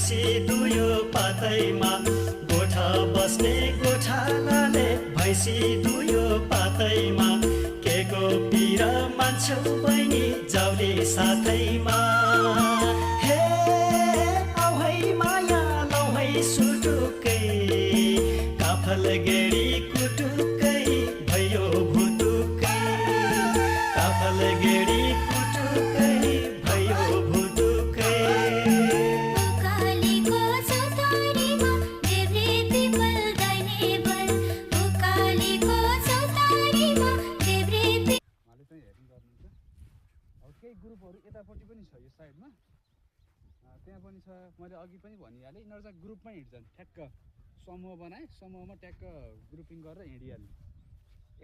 भैँसी दुयो पातैमा गोठा बस्ने गोठालाले भैँसी दुयो पातैमा के को पिर मान्छौ बहिनी जाउले साथैमा हे आउ है माया लौ है सुटुकै काफल गेडी कुटुकै भयो भुटुकै काफल गेडी कुटुकै भयो भुटुकै उकालीको चौतारीमा देब्रे पिपल दाहिने बल उकालीको चौतारीमा देब्रे उहाँले चाहिँ हेर्ने गर्नुहुन्छ अब केही ग्रुपहरू यतापट्टि पनि छ यो साइडमा त्यहाँ पनि छ मैले अघि पनि भनिहालेँ यिनीहरू चाहिँ ग्रुपमै हिँड्छन् ठ्याक्क समूह बनाए समूहमा ट्याक्क ग्रुपिङ गरेर हिँडिहाल्ने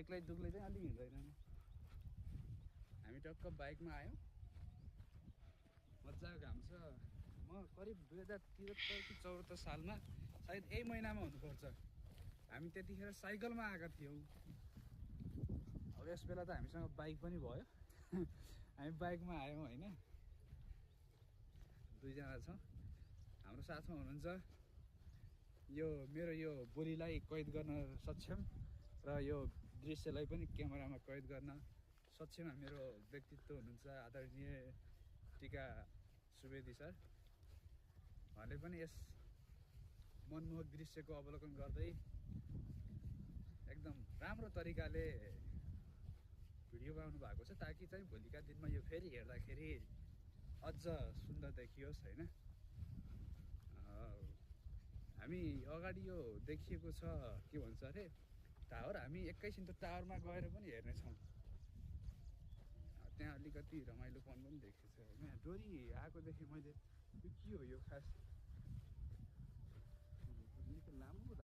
एक्लै दुक्लै चाहिँ अलिक हिँड्दैनन् हामी टक्क बाइकमा आयौँ मजाको घाम छ म करिब 2073-74 सालमा सायद यही महिनामा हुनुपर्छ हामी त्यतिखेर साइकलमा आएका थियौँ अब यस बेला त हामीसँग बाइक पनि भयो हामी बाइकमा आयौँ होइन दुईजना छौँ हाम्रो साथमा हुनुहुन्छ यो मेरो यो बोलीलाई कैद गर्न सक्षम र यो दृश्यलाई पनि क्यामेरामा कैद गर्न सक्षम मेरो व्यक्तित्व हुनुहुन्छ आदरणीय टिका सुवेदी सर उहाँले पनि यस मनमोहक दृश्यको अवलोकन गर्दै एकदम राम्रो तरिकाले भिडियो बनाउनु भएको छ ताकि चाहिँ भोलिका दिनमा यो फेरि हेर्दाखेरि अझ सुन्दर देखियोस् होइन हामी अगाडि यो देखिएको छ के भन्छ अरे टावर हामी एकैछिन त टावरमा गएर पनि हेर्नेछौँ त्यहाँ अलिकति रमाइलोपन पनि देखेको छ होइन डोरी आएको देखेँ मैले यो के हो यो खास निकै लामो